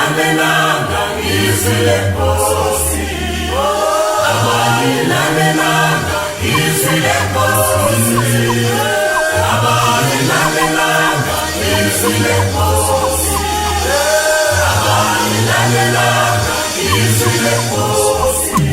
Abalilalelanga izwi lenkosi, abalilalelanga izwi lenkosi, abalilalelanga izwi lenkosi, abalilalelanga izwi lenkosi.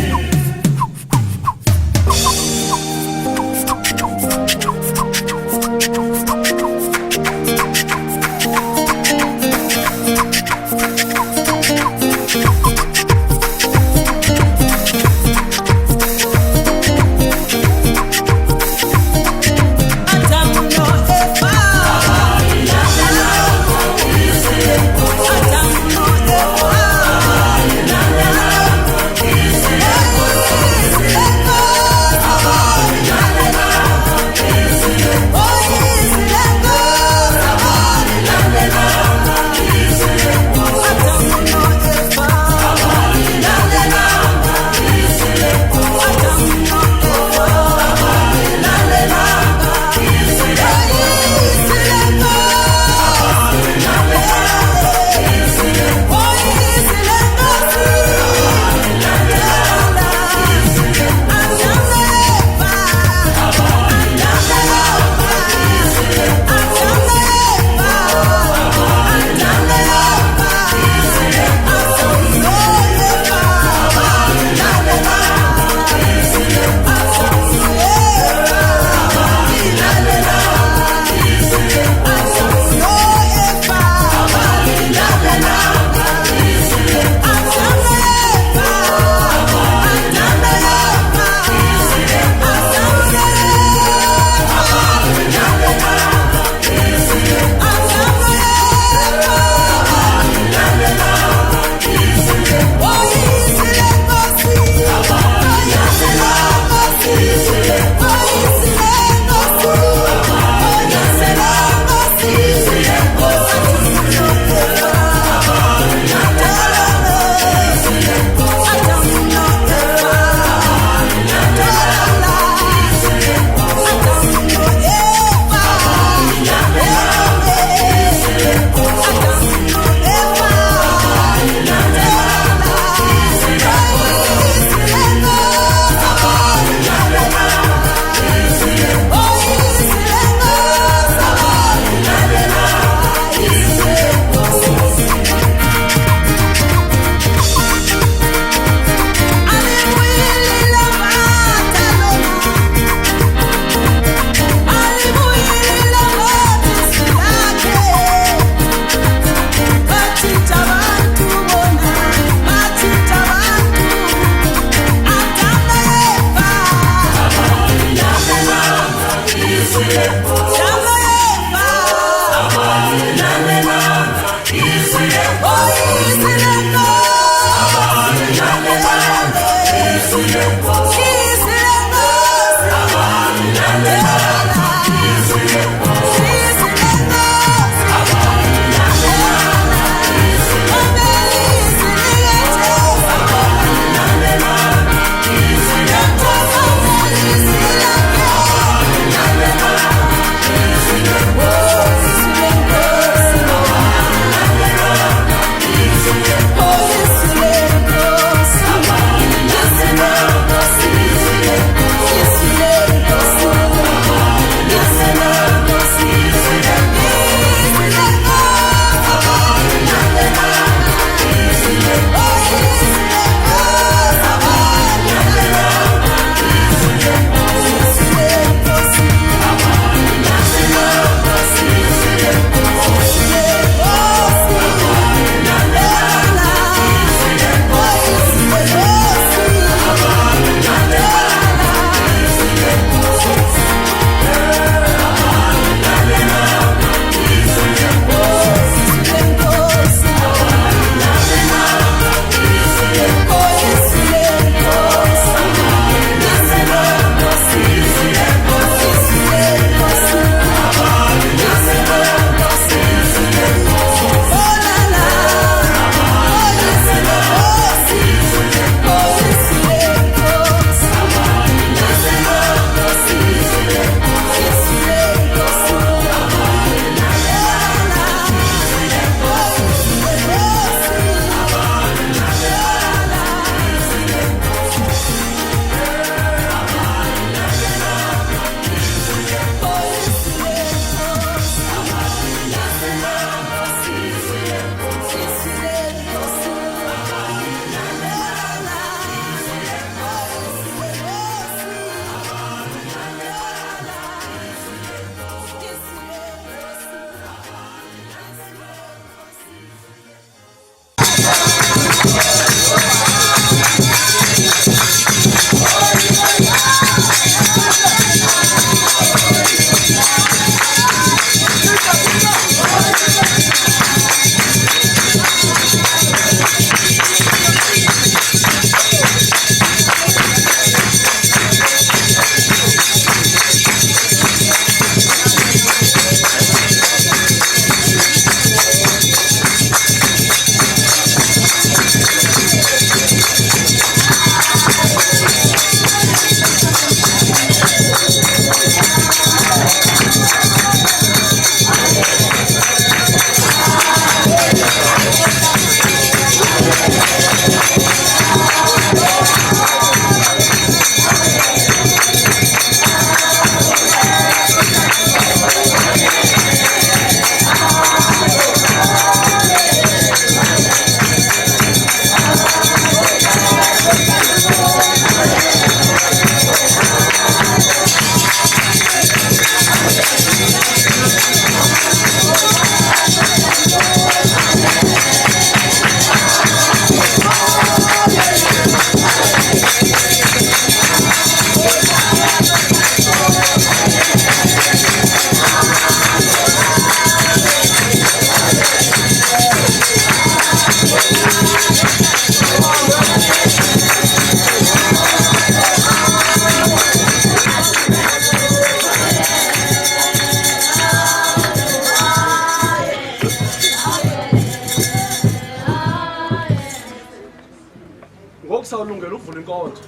sawulungela ukuvula inkonzo.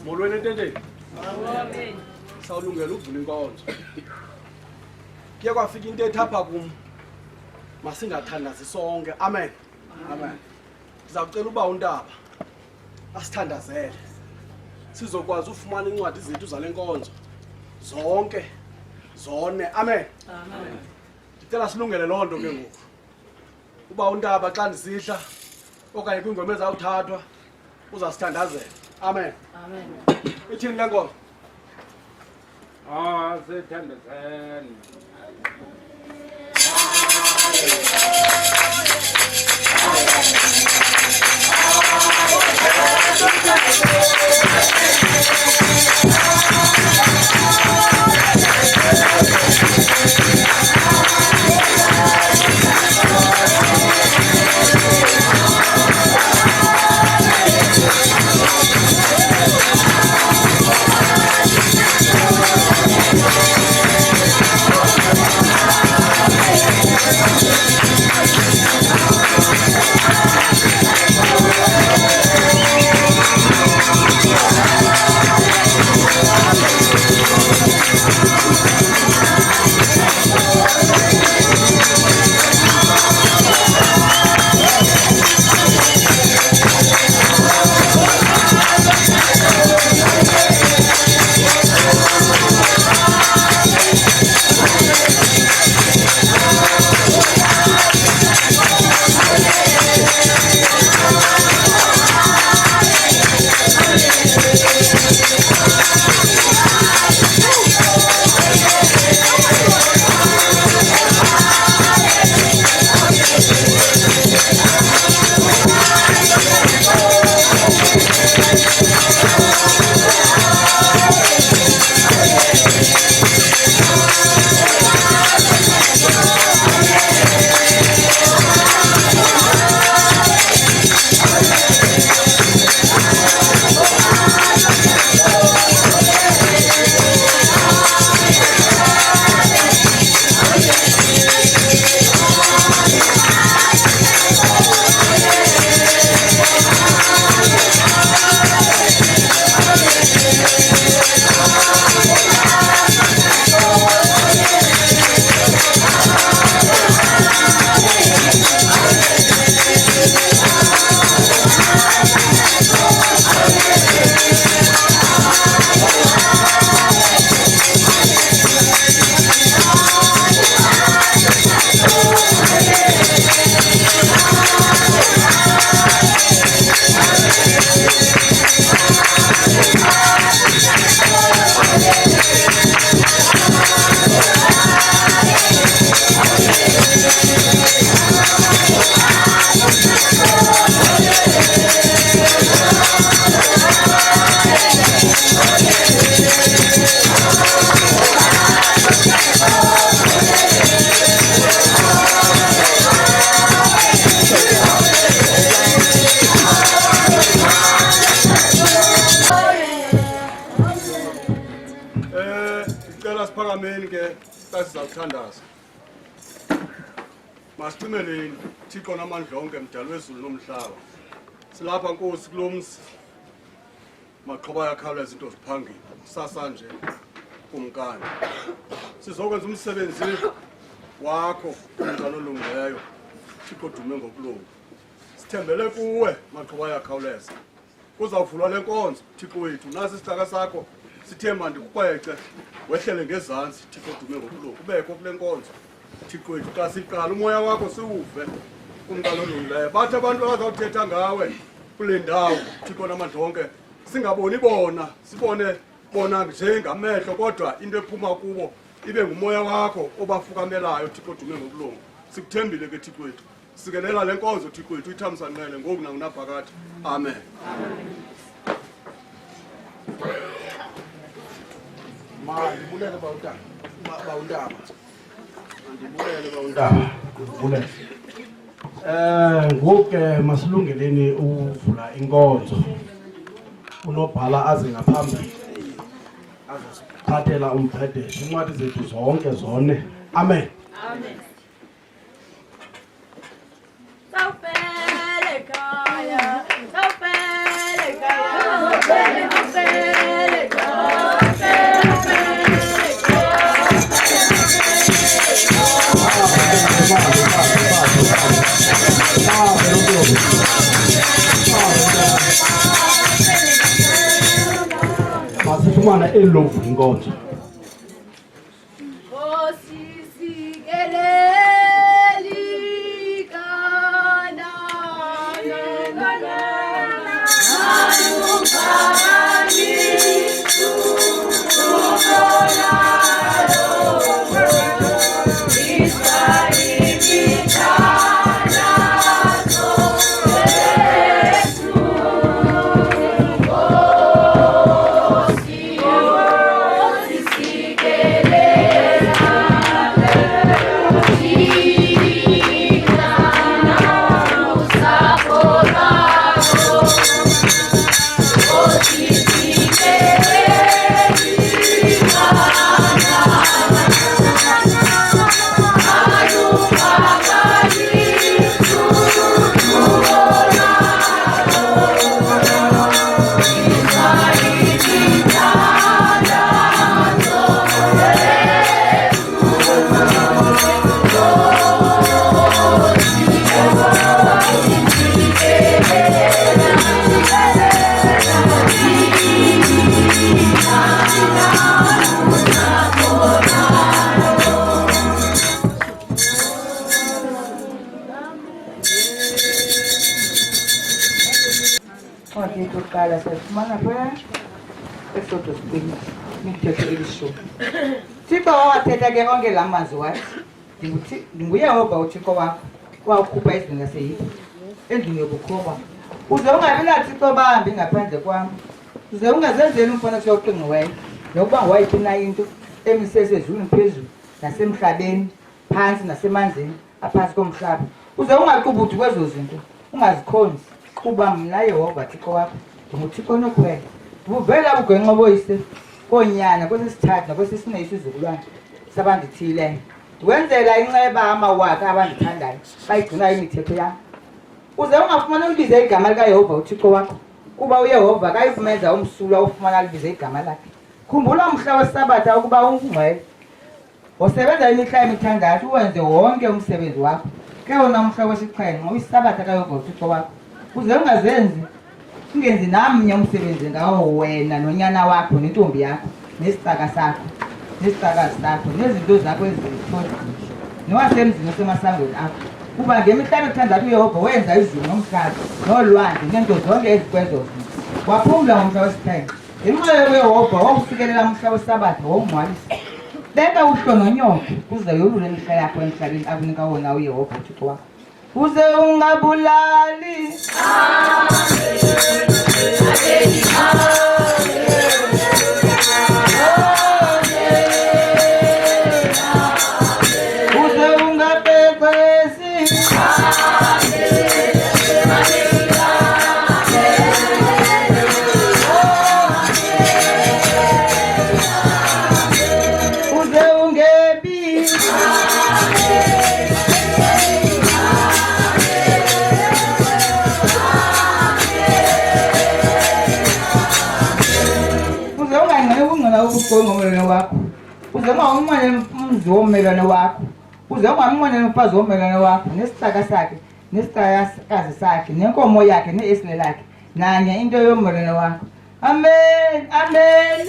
Molweni ententeni. Amen. Sawulungela ukuvula inkonzo. Kuye kwafika into ethapha kum. Masingathandazi sonke. Amen. Amen. Sizakucela uba uNtaba asithandazele. Sizokwazi ufumana incwadi zethu zale nkonzo. Zonke zone. Amen. Amen. Ngicela silungele lonto ke ngoku. Uba uNtaba xa ndisihla okanye kwingoma ezawuthathwa uzasithandazela. Amen. Amen. Ithini le nkonzo? Sithandazeni. Siphakameni ke sizawuthandaza. Masiqimeleni Thixo namandla onke mdali wezulu nomhlaba. Silapha Nkosi kulomzi. Maqhoba yakhawuleza into ziphangile. Sasa nje kumkani. Sizokwenza umsebenzi wakho umntana olungileyo. Thixo dume ngokulunga. Sithembele kuwe maqhoba yakhawuleza. Kuzawuvulwa le nkonzo Thixo wethu nasi isitaka sakho sithemba ndikuqweqe wehlele ngezantsi Thixo dume ngokulunga ubekho kule nkonzo Thixo wethu xa siqala umoya wakho siwuve kumntana olungileyo bathi abantu abazawuthetha ngawe kule ndawo Thixo namandla onke singaboni bona sibone bona njengamehlo kodwa into ephuma kubo ibe ngumoya wakho obafukamelayo Thixo dume ngokulunga sikuthembile ke Thixo wethu sikelela le nkonzo Thixo wethu ithamsanqele ngoku nangunaphakade amen. Ndibulele bawuntaba. Ndibulele bawuntaba. Ndibulele. Ngoku ke masilungeleni uvula inkonzo. Unobhala aze ngaphambili. Azosiphathela umphedesh incwadi zethu zonke zone. Amen. Amen. Sawufele khaya, sawufele umntwana elovu inkonzo. Kala sifumana phe esoto sibini mithetho elishumi. Thixo wathetha ke onke la mazwi wathi nguYehova uThixo wakho wawukhupha izindlu zaseYibhile endlini yobukhoba. Uze ungabi naThixo bambi ngaphandle kwam. Uze ungazenzeli umfanekiso oqingqiweyo nokuba ngowayiphi na into emisesezulwini phezulu nasemhlabeni phantsi nasemanzini aphantsi komhlaba. Uze ungaqubuthi kwezo zinto ungazikhonzi kuba mna Yehova Thixo wakho ndinguThixo onokhwele. Ndibuvela ubugwenxa boyise koonyana kwesisithathu nakwesisine isizukulwane sabandithiyileyo. Ndiwenzela inceba amawaka abandithandayo bayigcinayo imithetho yam. Uze ungafumani ulibize igama likaYehova uThixo wakho kuba uYehova akayifumenza umsulwa ufumana libize igama lakhe. Khumbula umhla weSabatha ukuba ungcwele. Wosebenza imihla emithandathu uwenze wonke umsebenzi wakho. Ke wona umhla wesixhenxe uyiSabatha kaYehova uThixo wakho. Uze ungenzi namnye umsebenzi ngawo wena nonyana wakho nentombi yakho nesitaka sakho nesitakazi sakho nezinto zakho ezithozile nowasemzini osemasangweni akho. Kuba ngemihla emithandathu uYehova wenza izulu nomhlaba nolwandle nento zonke ezikwezo zinto. Waphumla ngomhla wesixhenxe. Ngenxa yoYehova wawufikelela umhla weSabatha wongcwalisa. Beka uhlo nonyoko kuze yolule imihla yakho emhlabeni akunika wona uYehova uThixo wakho. Uze ungabulali. Uze ungabhebhesi. Uze ungebi. Ngomelwane wakho uze ungamunqwenela umzi womelwane wakho. Uze ungamunqwenela umfazi womelwane wakho nesitaka sakhe nesitakazi sakhe nenkomo yakhe neesile lakhe nanye into yomelwane wakho. Amen. Amen.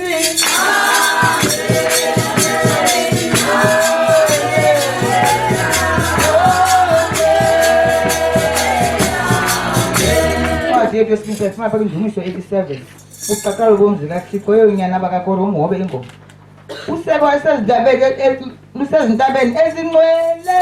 Yethu yesibini sifuna apha kwindumiso 87 uqaqalo bomzi kaThixo yonyana bakakoro umhobe ingoma. Useko lusezintabeni ezingcwele.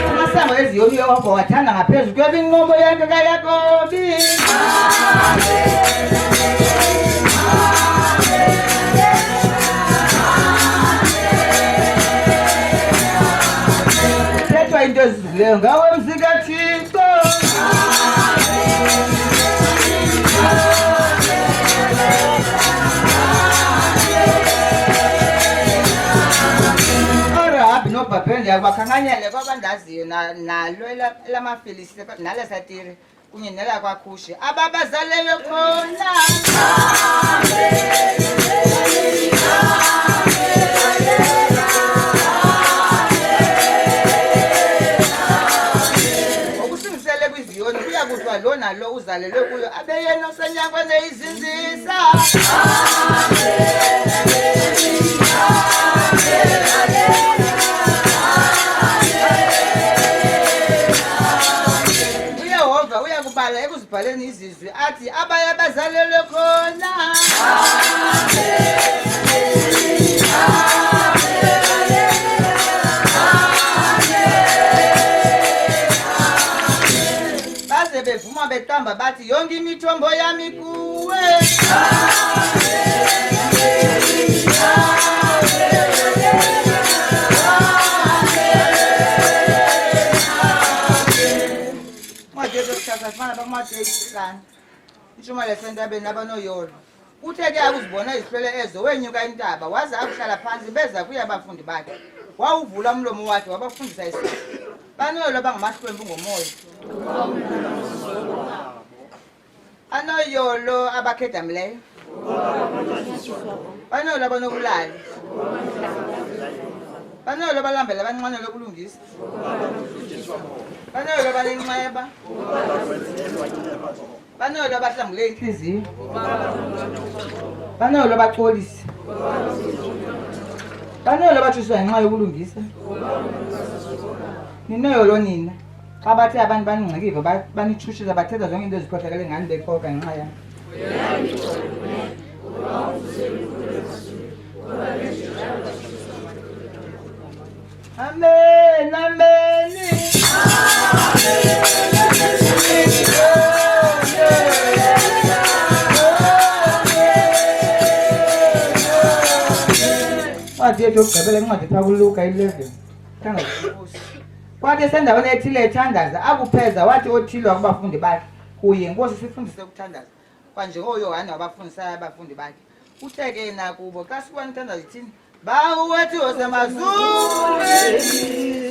Amasango eziyoni uYehova wathanda ngaphezu kwebinqobo yakhe kaYakobi. Into ezileyo ngawe mzi kaThixo. Orahabi noBhabheli yakwakhanganyele kwabandaziyo nalo lamafilisi nalesatiri kunye nelakwaKhushi ababazalelwe khona. azalelwe kuyo abe yena osenyakweni izinzisa. uyehova uyakubala ekuzibhaleni izizwi athi abaye bazalelwe khona. baze bevuma betamba bathi yonke imithombo yami kuwe. Ishuma lesentabeni abanoyolo uthe-ke akuzibona izihlwele ezo wenyuka intaba waze akuhlala phansi beza kuye abafundi bakhe wawuvula umlomo wakhe wabafundisa isithi banoyolo abangamahlwempu ngomoya anoyolo abakhedamileyo banoyolo abanobulali banoyolo balambela abancane lokulungisa banoyolo balenxeba banoyolo abahlambule inhliziyo banoyolo abaxolisi banoyolo abatshuswa ngenxa yokulungisa ninoyolo nina xa bathe abantu baningcikive banitshushiza bathetha zonke into ezikhohlakele ngani bekhoka ngenxa yam. Amen, amen. Wathi yethu okugqibela encwadi phaa kuLuka 11 kwathi esendaweni ethile ethandaza akupheza wathi othile wakubafundi bakhe kuye Nkosi sifundise ukuthandaza kwanjengoYohane wabafundisayo abafundi bakhe uthe-ke nakubo xa sibona uthandaza ithini bawu wethu osemazulwini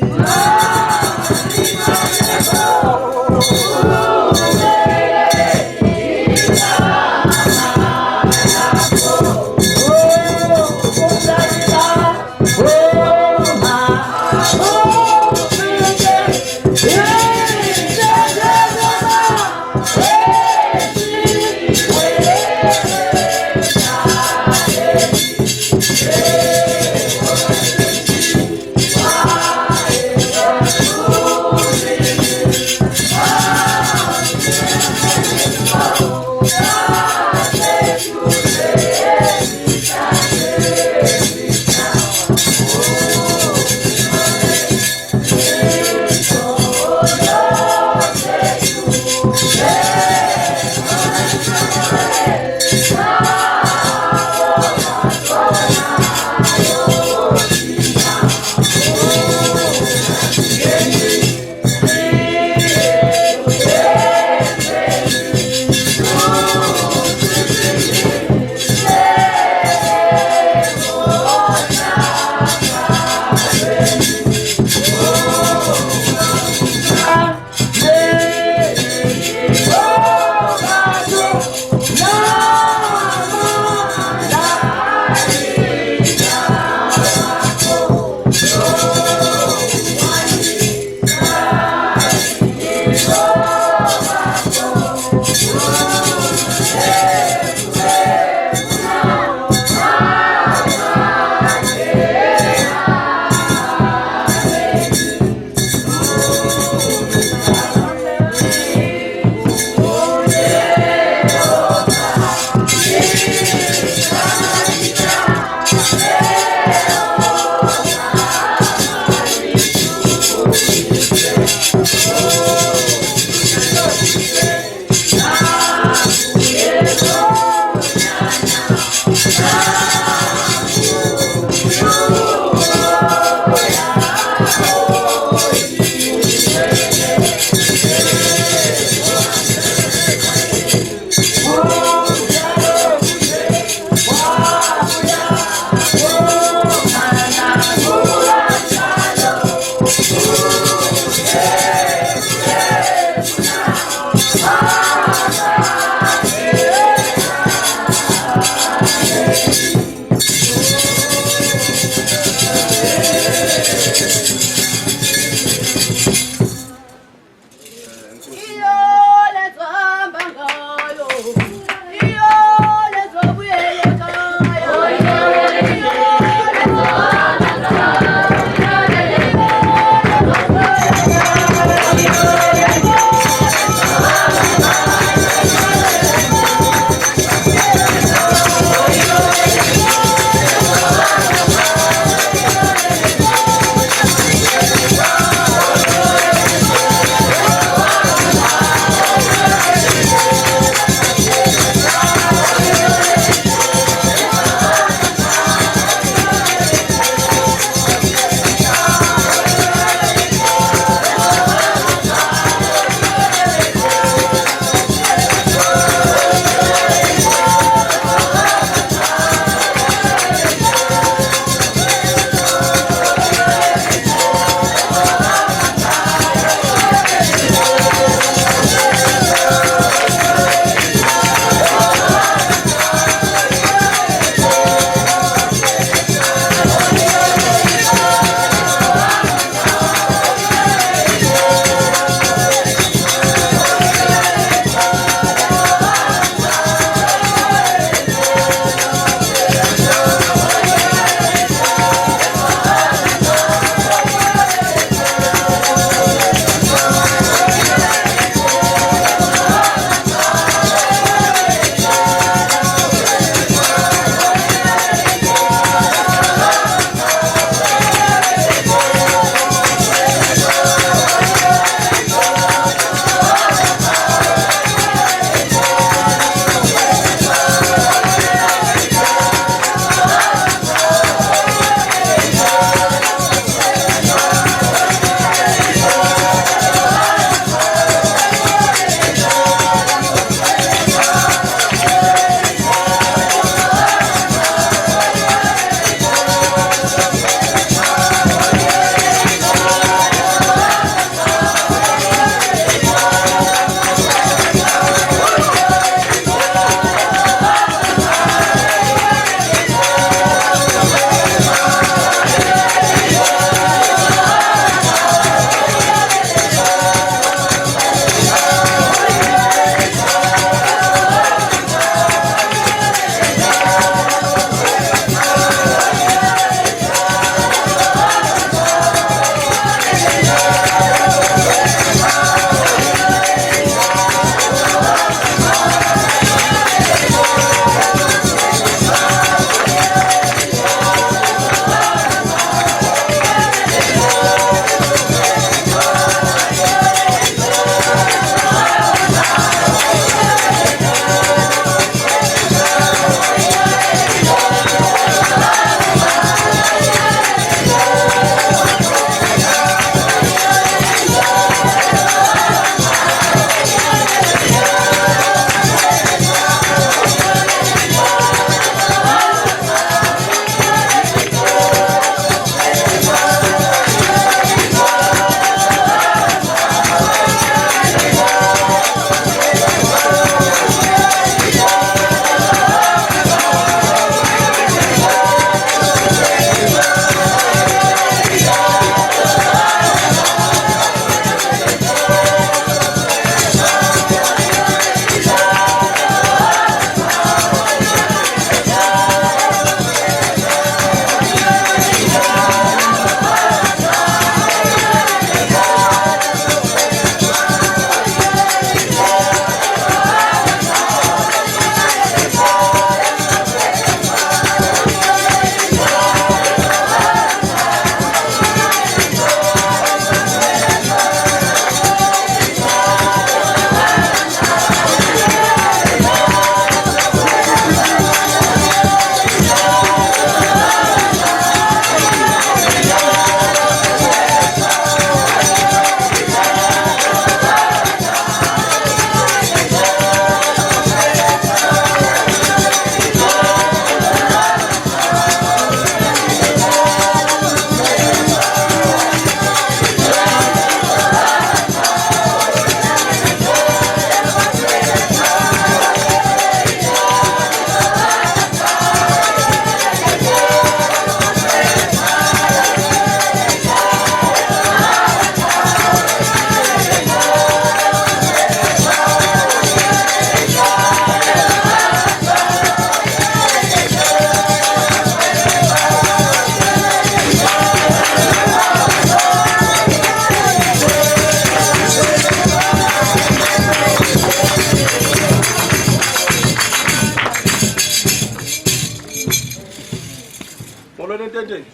Molweni ententeni.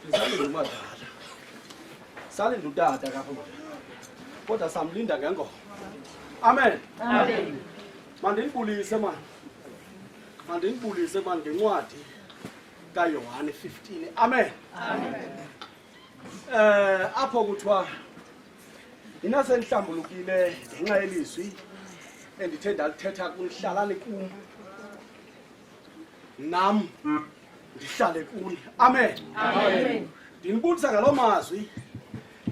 Ndisalinda umadala. Salinda utata kapha manje. Kodwa samlinda ngengoma. Amen. Amen. Mandinibulise man. Mandinibulise man ngencwadi kaYohane 15. Amen. Amen. Apho kuthiwa inasenhlambulukile ngenxa yelizwi endithe ndalithetha kunihlalane kum. Nam ndihlale kuni. Amen. Amen. Ndinibulisa ngaloo mazwi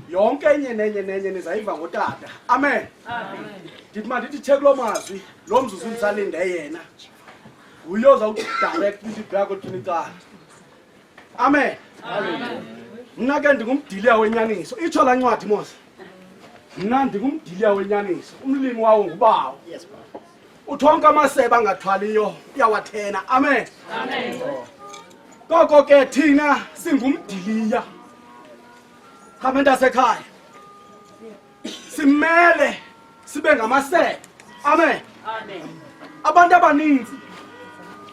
yonke enye nenye nizayiva ngotata. Amen. Amen. Ndithi mandithi the kuloo mazwi lo mzuzu ndisalinde yena uyoza udirect feedback kuThixo. Amen. Amen. Mna ke ndingumdiliya wenyaniso. Itsho la ncwadi mos. Mna ndingumdiliya wenyaniso. Umlimi wawo ngubawo. Yes, Papa. Uthonke amasebe angathwaliyo uyawathena. Amen. Amen. Koko ke thina singumdiliya. Khamenta sekhaya. Simele sibe ngamasebe. Amen. Amen. Abantu abaninzi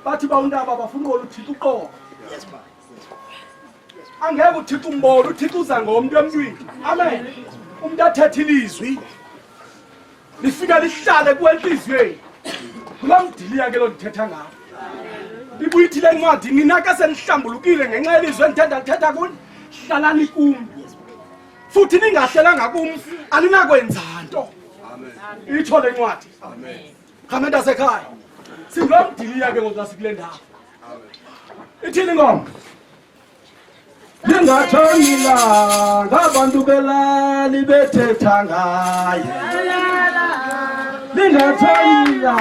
bathi bawuntaba bafuna uThixo uqobo. Yes, Papa. Angeke uThixo umbone, uThixo uza ngomuntu emntwini. Amen. Umuntu athethe ilizwi lifika lihlale kwenhliziyweni. Kulamdiliya ke lo ndithetha ngawo. Bibuyithi le ncwadi nina ke senihlambulukile ngenxa yelizwi endithanda lithetha kuni. Hlalani kum. Futhi ningahlelanga kum aninakwenza nto. Amen. Itsho le ncwadi. Amen. Khamenta sekhaya. Singomdiliya ke ngoba sikule ndawo. Amen. Ithini ngoma? Lingathonila ngabantu belali bethetha ngaye. Lingathonila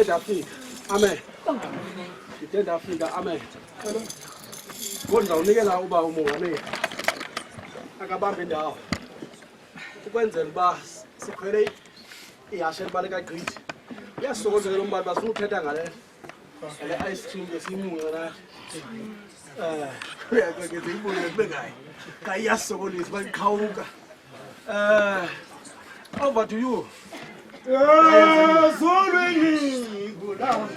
ndafika. Amen. Ngithe ndafika. Amen. Kodwa unikela uba umongameli. Akabambe indawo. Ukwenzela uba sikhwele ihashe elibaleka gqithi. Uyasokozela umbali bafuna uthetha ngale ice cream ngesimunca la. Uyaqhaqeza ibuye kube ngayi. Kayasokolisa bayiqhawuka. Over to you. Solweni gula.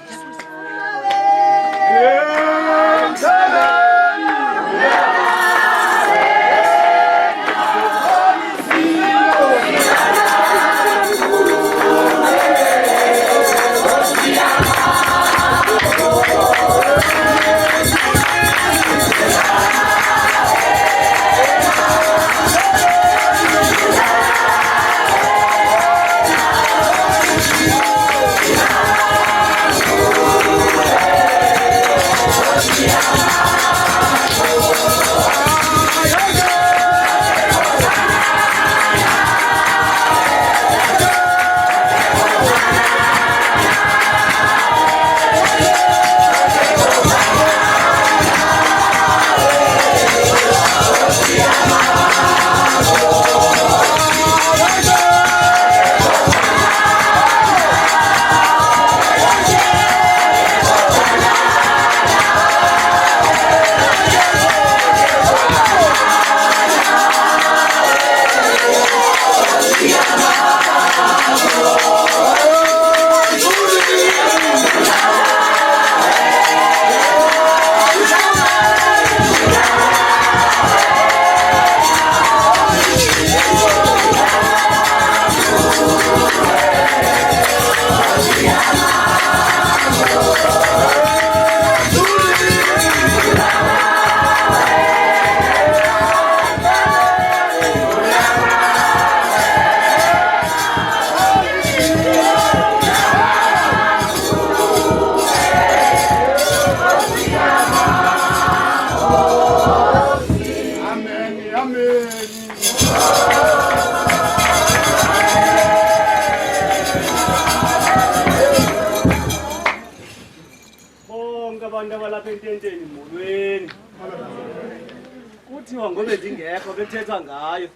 Ngobe ndingekho bethetha ngayo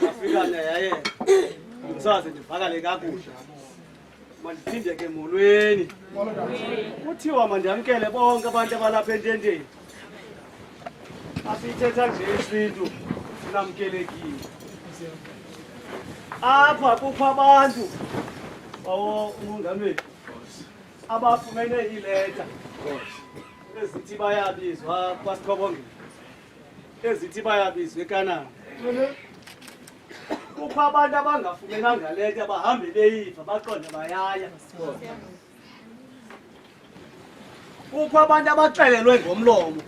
afika naye ngisaze ndivakale kakuhle mandiphinde ke molweni kuthiwa mandiyamkele bonke abantu abalapha ententeni asithetha nje isintu sinamkelekile apha kukho abantu umongameli abafumene ileta ezithi bayabizwa kwaSikhobongela ezithi bayabizwa eKanana. Kukho abantu abangafumenanga leta bahambe beyiva baqonde bayaya. Kukho abantu abaxelelwe ngomlomo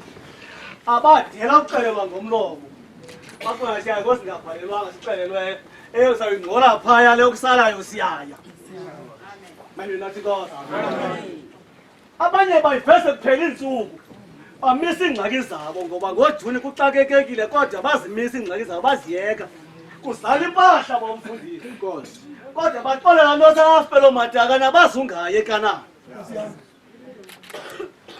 abadela ukuxelelwa ngomlomo baqonda siya ngosingabhalelwanga sixelelwe eyosayingcola phaya le kusalayo siyaya. Amen. Nathi God. Abanye bayivese kuphela insuku bamisa ingxaki zabo ngoba ngoJuni kuxakekekile kodwa bazimisa ingxaki zabo baziyeka kuzala impahla bomfundisi inkosi kodwa baxolela nosafelo madaka nabazungaye eKanana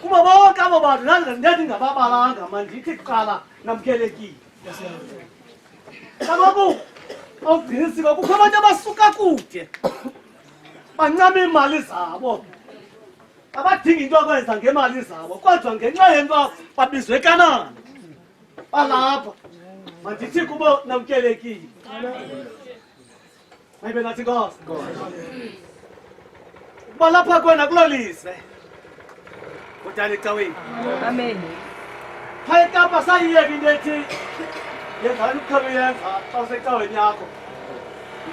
kuba bonke abo bantu nandithi ngababalanga mandithi kuqala namkelekile kaloku awugqinisiko kukho abantu abasuka kude bancama imali zabo abadinga into akwenza ngemali zabo kodwa ngenxa yento babizwe eKanana balapha mandithi kubo namkelekile mayibe nathi Nkosi balapha kwena kulolise kudala ecaweni Amen. phaya eKapa sayiyeka into ethi yenzani ukukhabe yenza xa usecaweni yakho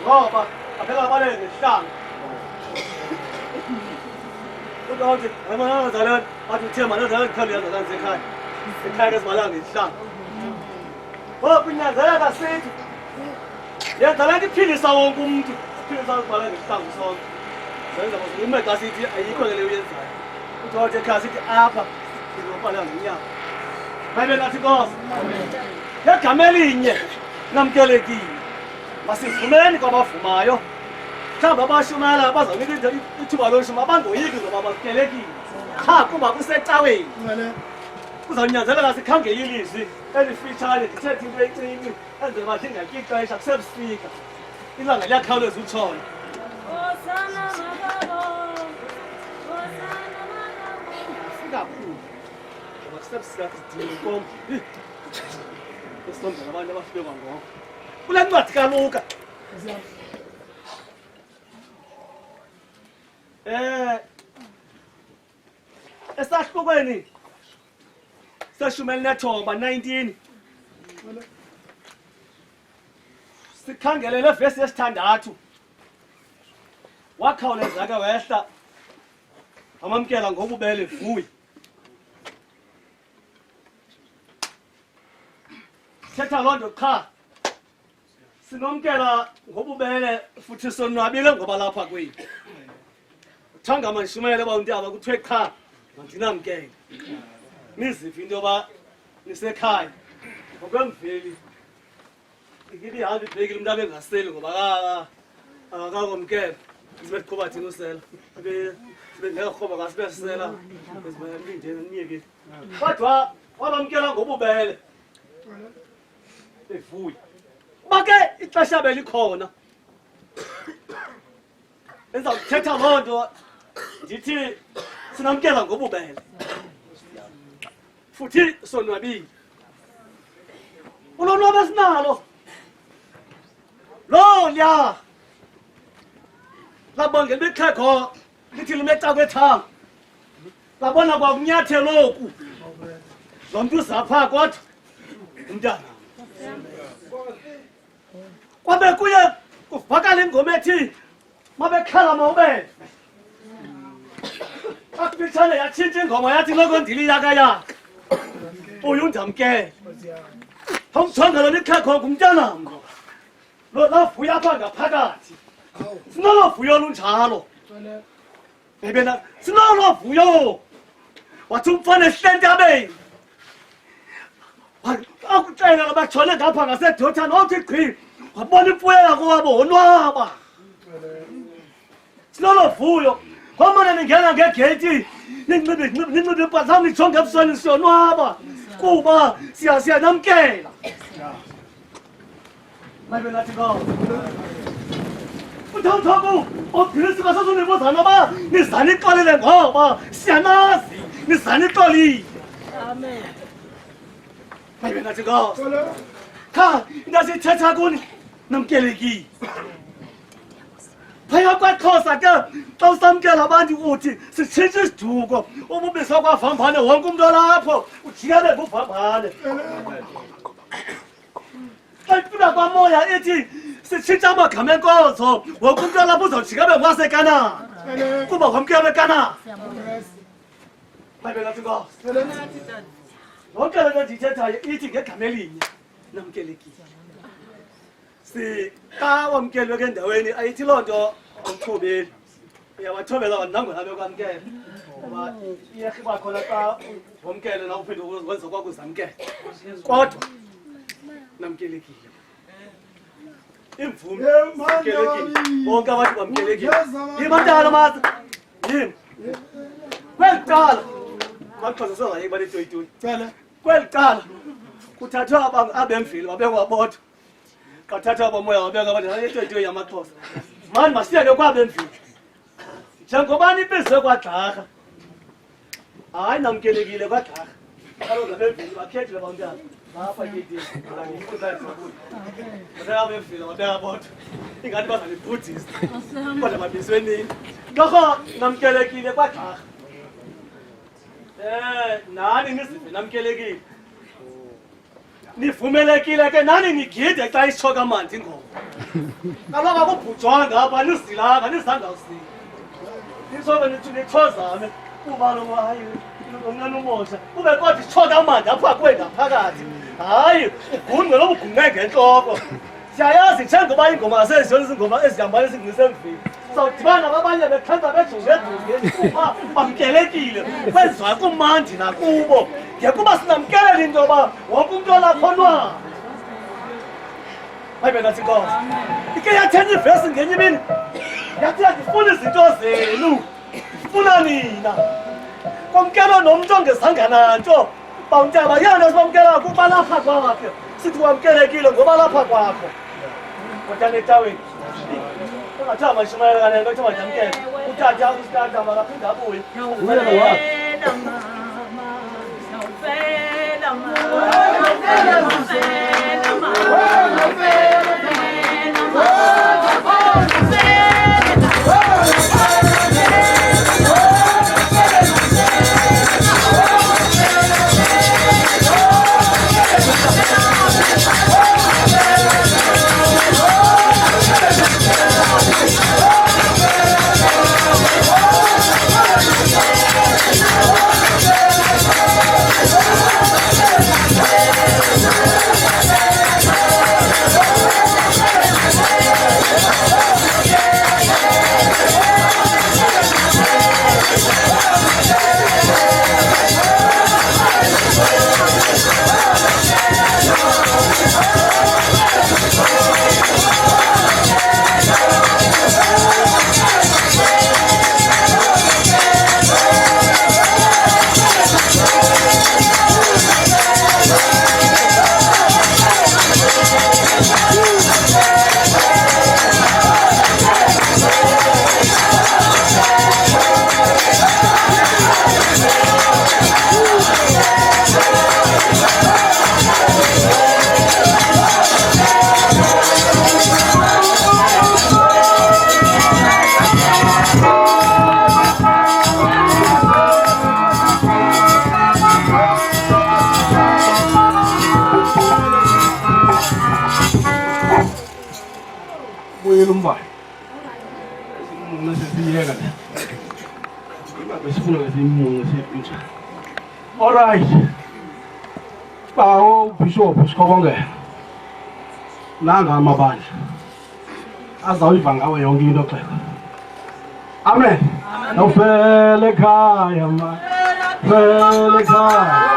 ngoba aphela balele ngehlanga ukuthi amazalwane athi uthe manazalwane khali yazalwane sekhaya ekhaya kezimalanga ngehlanga kunyanzeleka sithi yenza lento iphilisa wonke umuntu iphilisa uzibhala ngehlanga sonke zenza ume xa sithi ayikho le uyenzayo uthi wathi ekhaya sithi apha sizobhala ngenyanga mayibe nathi Nkosi ngegama elinye namkelekile masivumeni kwabavumayo mhlawumbi abashumayela bazawunika ithuba loshuma abangoyiki zoba bakelekile qha kuba kusecaweni kuzawunyanzeleka sikhangele ilizwi elifitshane ndithethe into encinci enzela uba ndingatyi ixesha kusebusika ilanga liyakhawuleza utshona sikakhulu ngoba kusebusika sidinga inkomba esondela abantu abafike kwangoko kule ncwadi kaluka esahlukweni seshumi elinethoba 19 sikhangelele vesi yesithandathu wakhawuleza ke wehla amamkela ngobubele vuyi thetha loo nto qha sinomkela ngobubele futhi sonwabile ngoba lapha kwethu uthanga mandishumayele uba untaba kuthiwe qha mandinamkele nizive into yoba nisekhaya ngokwemveli ikibe ihambe ibhekile umntu abengaseli ngoba akakomkela sibe siqhuba thina usela sibe ngekhoba kasibe sisela ndindeni niyeke kodwa wabamkela ngobubele evuye uba ke ixesha belikhona endizawuthetha loo nto ndithi sinamkela ngobubele futhi sonwabile ulonwabo esinalo loo lya labongela bixhego lithi limeca kwethanga labona kwakunyathelo oku lo mntu uzapha kodwa umntana kwabe kuye kuvakala ingoma ethi mabekhala mawubele akufitshane yatshintsha ingoma yathi loko ndiliyakayaka uyu ndamkele awumthongelo likhekho ngumntanam lo lavuya apha ngaphakathi sinolovuyo olunjalo ebena sinolovuyo wathi umfana ehlentabeni akuxelela batshone ngapha ngasedothana othi gqi wabona imfuyo yakowabo wonwaba sinolovuyo komane ningena ngegeyithi ninxibe impahla zam nijonge ebusweni siyonwaba kuba siyanamkela mabe nathi ngawo uthawuthaku ophilisi kasazonibuza noba nizanixolile ngoba siyanazi nizanixolile Amen. mabe nathi ngawo kha into siyithetha kuni namkelekile phaya kwaXhosa ke xa usamkela abantu uthi sitshintshe isiduko ububisa kwavambane wonke umntu olapho ujikele kuvambane xa ifika kwamoya ithi sitshintshe amagama enkonzo wonke umntu olapho uzawujikele ngwasekanana kuba wamkelwe ekanana bayibelathi nkosi yonke le nto ndiyithethayo ithi ngegama elinye namkelekile xa wamkelwe ke endaweni ayithi loo nto umthobeli uyawathobela abantu nangona bekwamkela ngoba iyerhiba khona xa wamkele na uphinde wenza kwakuzamkela kodwa namkelekile imvume namkelekile bonke abantu bamkelekile yimantana maza yim kweli cala amaxhosa sozayeki balitoyitoni kweli cala kuthathwe abemveli babekwabodwa kathatha abamoya wabeka abantu ayetoyitoyi yamaxhosa mani masiyeke kwabemveli njengobani ibizwe kwagxarha hayi namkelekile kwagxarha kaloku abemveli bakhethile bantwana lapha abemveli babeka bodwa ingathi bazalibhudhisa kodwa babizwe nini torho namkelekile kwagxarha nani nizive namkelekile nivumelekile ke nani nigide xa isitsho kamandi ingoma kaloku akubhujwanga apha nizilanga nizangawusili nisobe nithozame kuba lo hayi uncane umosha kube kodwa isitsho kamandi apha kuwe ngaphakathi hayi ugungqe loba ugungqe ngentloko siyayazi njengoba ingoma yaseziyoni zingoma ezihambane ezingisemveli sawudibana nabanye bekhenza bejonge edongeni kuba bamkelekile kwenziwa kumandi nakubo ngekuba sinamkelela into yoba wonke umntu olapho onwaba bayibe nathi nkosi ike yathenye ivesi ngenye imini yathi andifuna izinto zenu ndifuna nina kwamkela nomntu ongezanga nanto bawuntaba yena sibamkela kuba lapha kwakhe sithi wamkelekile ngoba lapha kwakho kodwa netaweni ungathiwa amashumayela kanene kuthiwa majamkele uthatha usitata makaphinda abuye All right. Bishop Sikhobongela. Nanga amabandla. Azayiva ngawe yonke into xeko. Amen. Awufele ekhaya ma. Fele ekhaya.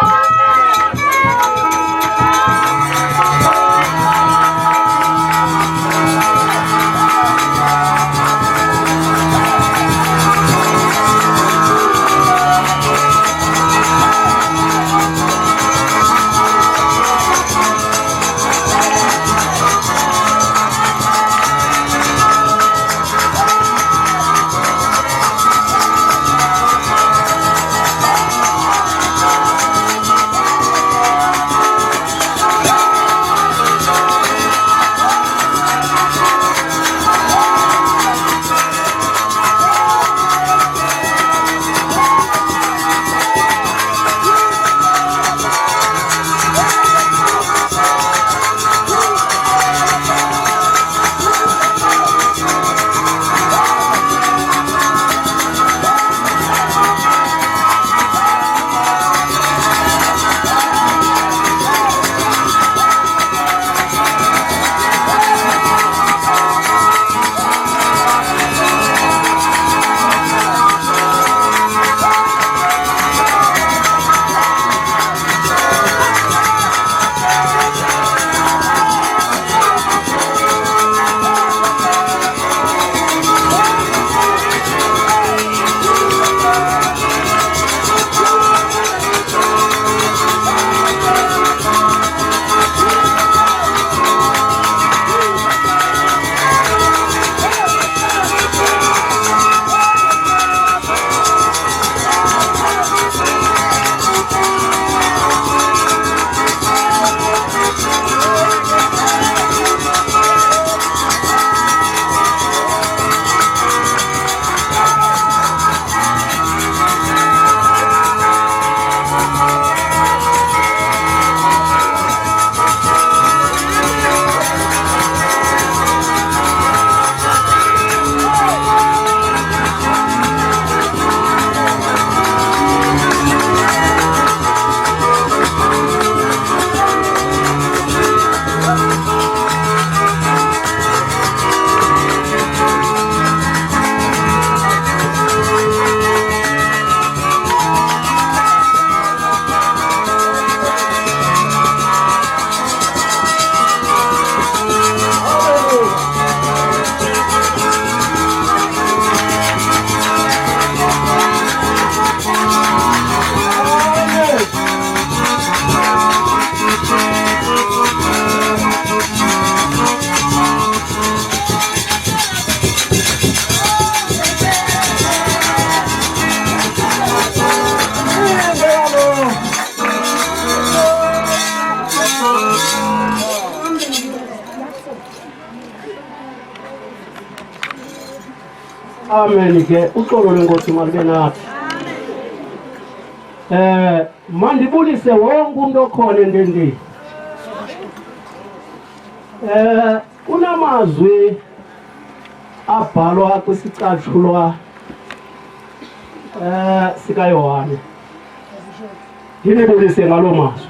Amen ke uxolo lenkosi malike nathi. Mandibulise wonke umuntu okhona endendini. Kunamazwi abhalwa kwisicatshulwa sika Yohane. Ndinibulise ngalo mazwi.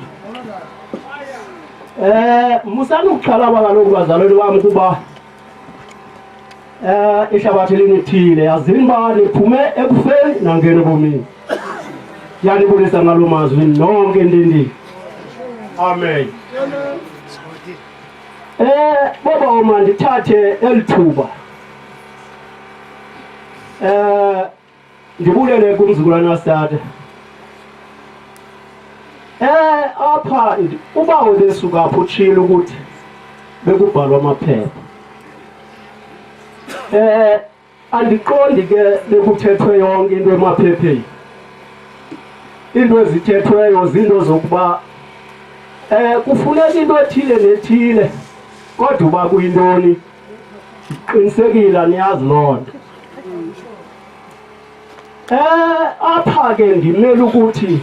Musani ukuxhalaba kaloku bazalwane bami kuba ihlabathi linithile yazini uba niphume ekufeni nangena ebomini. Ndiyanibulisa ngalo mazwi nonke endendini. Amen. Baba uma ndithathe elithuba ndibulele kumzukulwana wasithatha. Apha uba ubesuka apho utshilo ukuthi bekubhalwa amaphepha. Andiqondi ke bekuthethwe yonke into emaphepheni. Into ezithethweyo zinto zokuba kufuneka into ethile nethile kodwa uba kuyintoni qinisekile niyazi loo nto. Apha ke ndimele ukuthi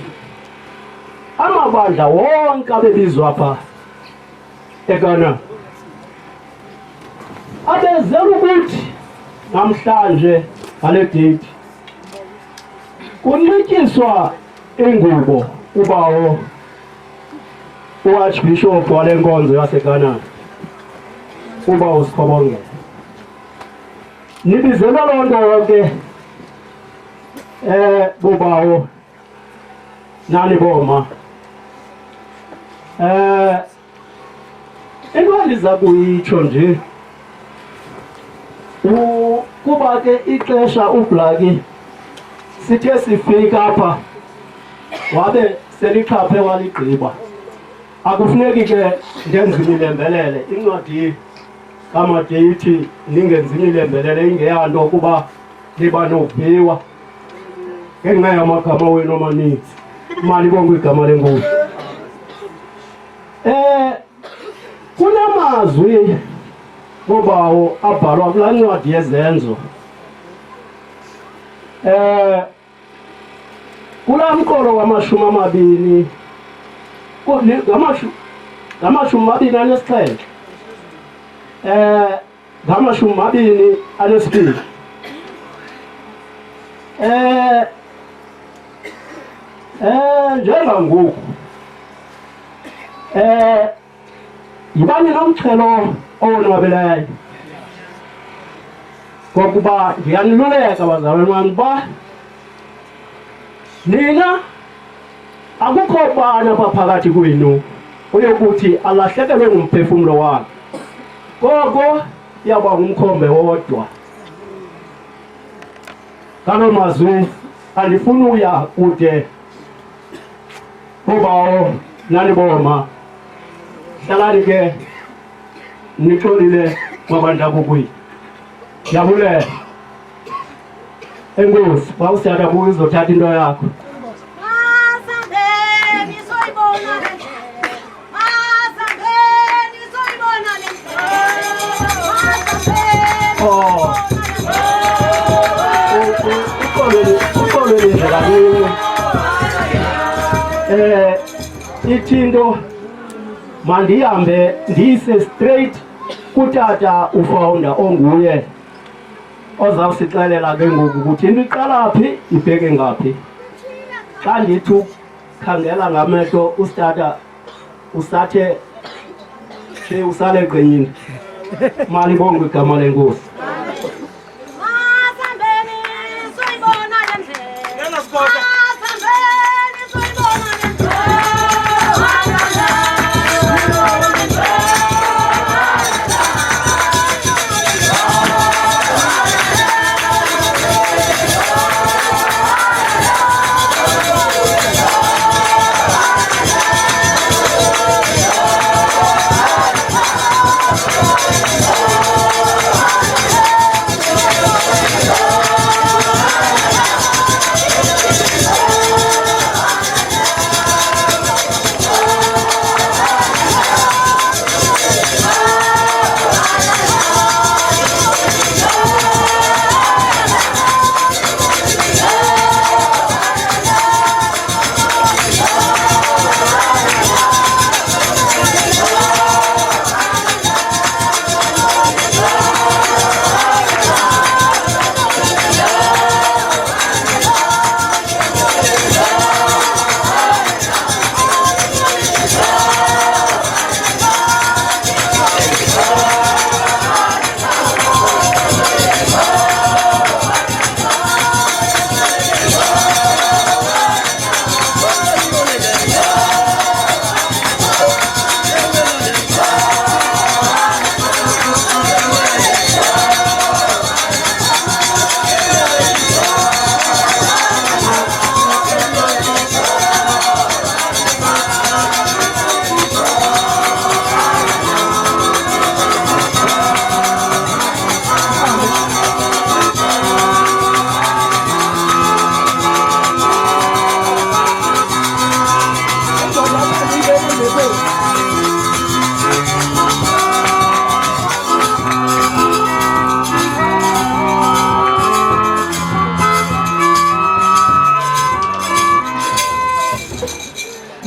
amabandla wonke abebizwa apha eKanana abezela ukuthi namhlanje ngale date kunxityiswa ingubo ubawo uArchbishop wale nkonzo yaseKanana ubawo Sikhobongela. Nibizelwe loo nto yonke bubawo nani boma. Into endiza kuyitsho nje kuba ke ixesha uBlaki sithe sifika apha wabe selichaphe waligqiba. Akufuneki ke ndenze imilembelele. Incwadi kaMateyu ithi ningenzi imilembelele ingeyanto kuba liba noviwa ngenxa yamagama wenu amaninzi. Mali bonke igama lenkosi. Kunamazwi bobawo abhalwa kulaa ncwadi yezenzo. Kulaa mqolo wamashumi 27 ngamashumi 22 njengangoku yibani nomxhelo owonwabelayo ngokuba ndiyaniluleka bazalwane bami uba nina akukho bani apha phakathi kwenu uyokuthi alahlekelwe ngumphefumlo wakhe. Koko iyawuba ngumkhombe wodwa. Ngaloo mazwi andifuni uya kude bobawo nani boma. Hlalani ke nixolile mabandla kokwini. Ndiyabulela. Enkosi wawusiyada kuyo uzothatha into yakho. Uxolo lendlela kuyo. Ithinto mandihambe ndiyise straight kutata ufounder onguye ozawusixelela ke ngoku ukuthi into iqala phi ibheke ngaphi. Xa ndithi ukhangela ngamehlo usitata usathe usale qenyini. Mali bonke igama lenkosi.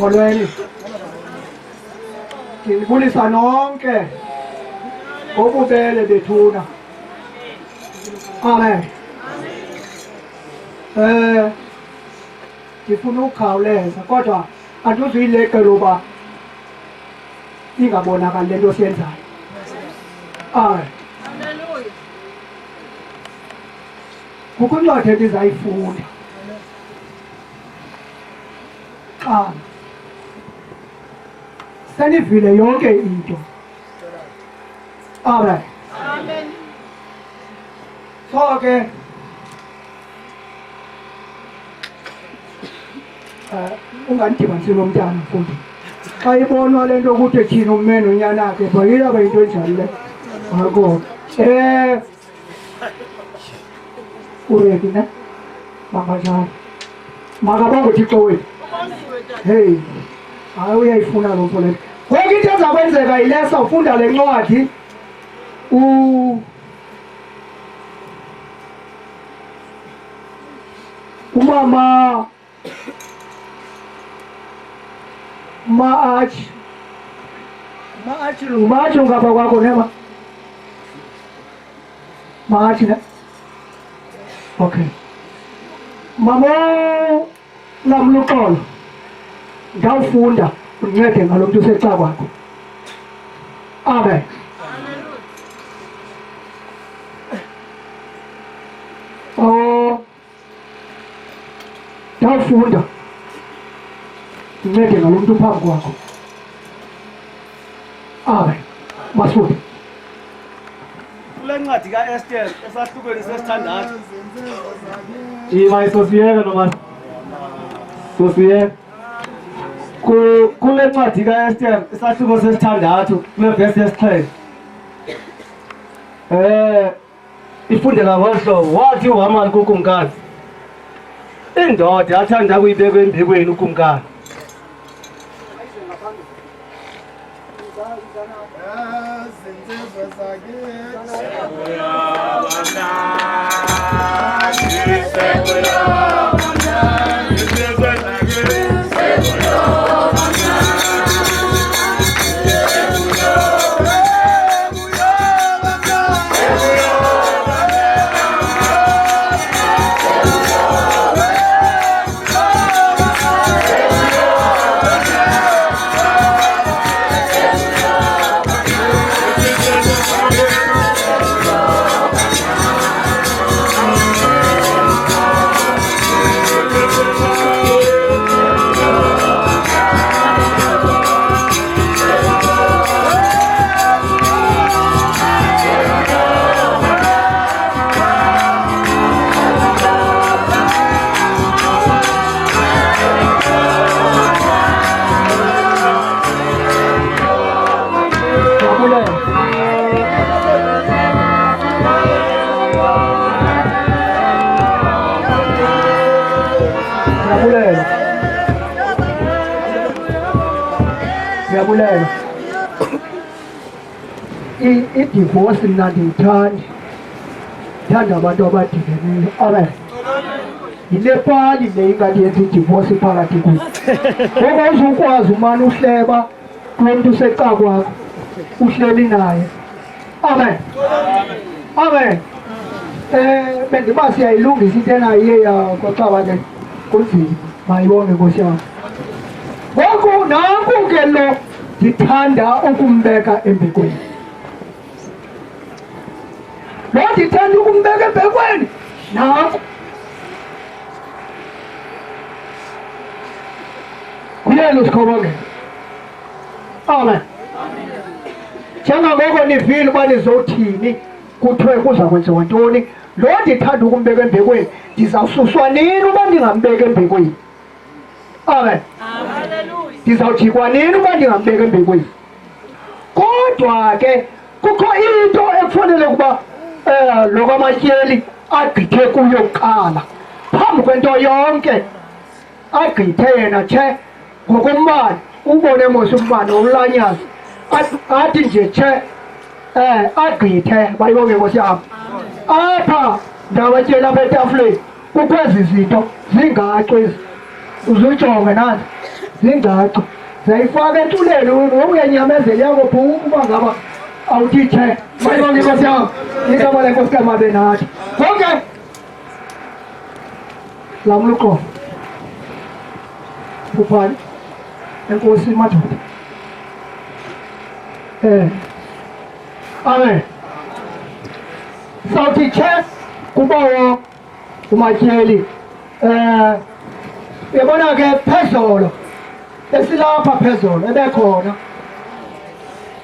molweni ndinibulisa nonke ngobubele bethuna amen ndifuna ukukhawuleza kodwa andizuyilekela uba ingabonakali le nto siyenzayo amen kukho incwadi endizayifunda xa senivile yonke into amen so ke ungandidibanisi nomntana mfundi xa ibonwa le nto ukuthi thina ummene unyanakhe bayilaba yinto enjani le ngako uredi ne makanjani makabanguthixo wethu heyi hayi uyayifuna loo nto leyo ngoku into ezakwenzeka yile sawufunda le ncwadi umama Maachi ungapha kwakho nema Maachi ne okay mama lamluxolo ndawufunda uncede ngalo mntu useca kwakho amen ndawufunda uncede ngalo mntu phambi kwakho amen masude kule ncwadi ka-Esther esahlukweni sesithandathu Iba sosiyeka nomani sosiyeka kule ncwadi ka-Esther isahluko sesithandathu kule vesi yesixhenxe ifundela ngolu hlobo wathi uHamani kukumkani indoda yathanda kuyibeka embikweni ukumkani Siyabulela. I-divorce mna ndiyithanda. Ndithanda abantu abadibeneyo. Amen. Yile pali le ingathi yenza i-divorce phakathi kwethu. Ngoba uzukwazi umane uhleba kulo mntu useca kwakho. Uhleli naye. Amen. Amen. Bendiba siyayilungisa into enayiye yakwacaba ke kunzima. Mayibonge Nkosi yami. Ngoku nanku ke lo ndithanda ukumbeka embekweni. Lo ndithanda ukumbeka embekweni. Nanku. Uyelo Sikhobongela. Amen. Njengangoko nivile uba nizothini kuthiwe kuza kwenziwa ntoni. Lo ndithanda ukumbeka embekweni ndizawususwa nini uba ndingambeka embekweni. Amen. Ndizawujikwa nini uba ndingambeka embekweni. Kodwa ke kukho into ekufanele ukuba lo kwamatyeli agqithe kuyo kuqala phambi kwento yonke. Agqithe yena tshe ngokombane ubone mos umbane ulanyaza athi nje tshe agqithe bayibonge Nkosi yami. Apha ndabatyeli apha etafuleni kukho ezi zinto zingaxo ezi uzujonge nazi zingaxo zayifaka entuleni uyanyamezela yakophuka uba ngaba awutithe mayibonke inkosi yam igama lenkosi kamabe nathi konke lamla uqobo uphani enkosi madoda amen sawuthi tshe kubawo umatyeli yabona ke phezolo esilapha phezolo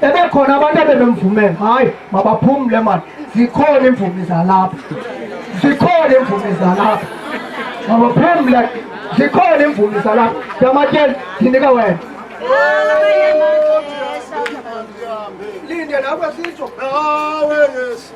ebekhona abantu abenemvumelo hayi mabaphumle mani zikhona imvumi zalapha mabaphumle zikhona imvumi zalapha yamatyeli ndinika wena linde nawe sitsho nawe yesu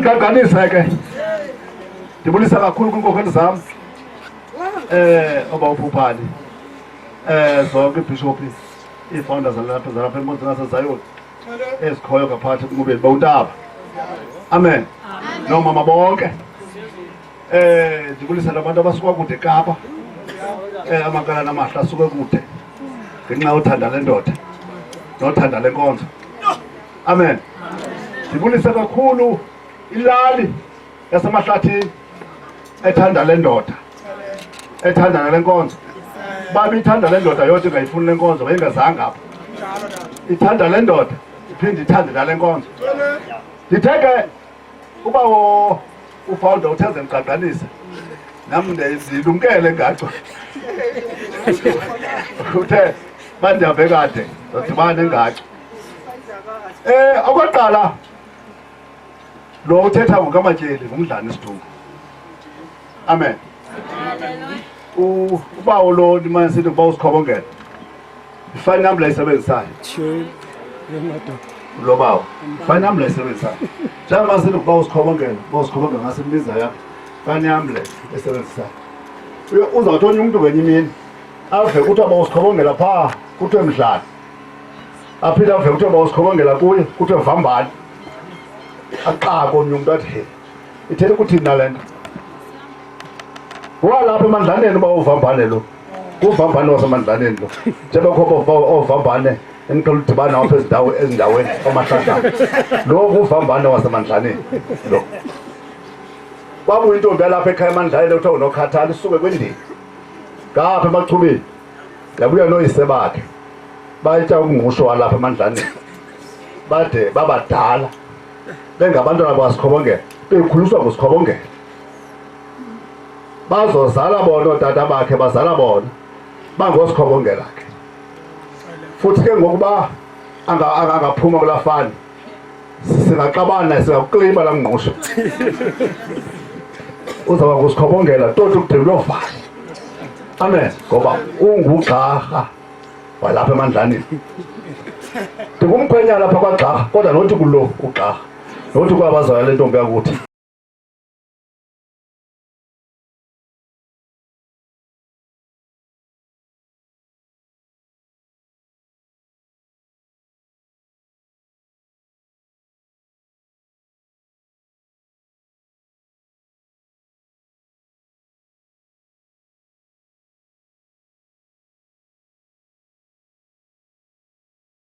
mandiqaqanise ke ndibulisa kakhulu kwiinkokheli zam oba uphuphani zonke iibhishophi ii-founders zalapha enkonzweni yasezayoni ezikhoyo ngaphathi kunqubeni bawuntaba amen noomama bonke ndibulisa nabantu abasuka kude Kapa amakalana amahla asuke kude ngenxa yothanda le ndoda nothanda le nkonzo amen ndibulisa kakhulu ilali yasemahlathini ethanda le ndoda ethanda le nkonzo babi ithanda le ndoda yodwa ingayifuni le nkonzo wayengazanga apha ithanda le ndoda iphinde ithande nale nkonzo ndithe ke uba ufounder uthenze ndiqaqanise nam ndilumkele ngaco uthe bandihambe kade ndodibane ngaco okokuqala lo uthetha ngokamatyeli ngumdlana isidumbu amen ubawo lo ndimasithi uba usikhobongela ifani nam layisebenzisayo lo bawo ifani nam layisebenzisayo njengoba sithi uba usikhobongela ngasimbiza yakho ifani yam le esebenzisayo uzawuthi onye umntu ngenye imini ave kuthiwa uba usikhobongela phaa kuthiwe mdlana aphinde ave kuthiwa uba usikhobongela kuye kuthiwe vambane aqaka onye umntu athi he ithetha ukuthini na le nto walapha emandlaneni uba uvambane lo kuvambane wasemandlaneni lo njengokho ovambane eniqela udibana apha ezindaweni amahlahlana lo kuvambane wasemandlaneni lo kwabuya intombi yalapha ekhaya emandlaneni kuthiwa unokhathali isuke kwendini ngapha emachubeni yabuya noyise bakhe bayitya umngqusho walapha emandlaneni bade babadala bengabantwana basikhobongela bekhuliswa ngusikhobongela bazozala bona ootata bakhe bazala bona bangosikhobongela ke futhi ke ngokuba angaphuma kulaa fani singaxabana singakuklima laa mngqusho uzawuba ngusikhobongela toti ukudela kuloo fani amen ngoba ungugqarha walapha emandlaneni ndingumkhwenyana apha kwagqarha kodwa nothi kulo ugqarha nothi kwabazala le ntombi yakuthi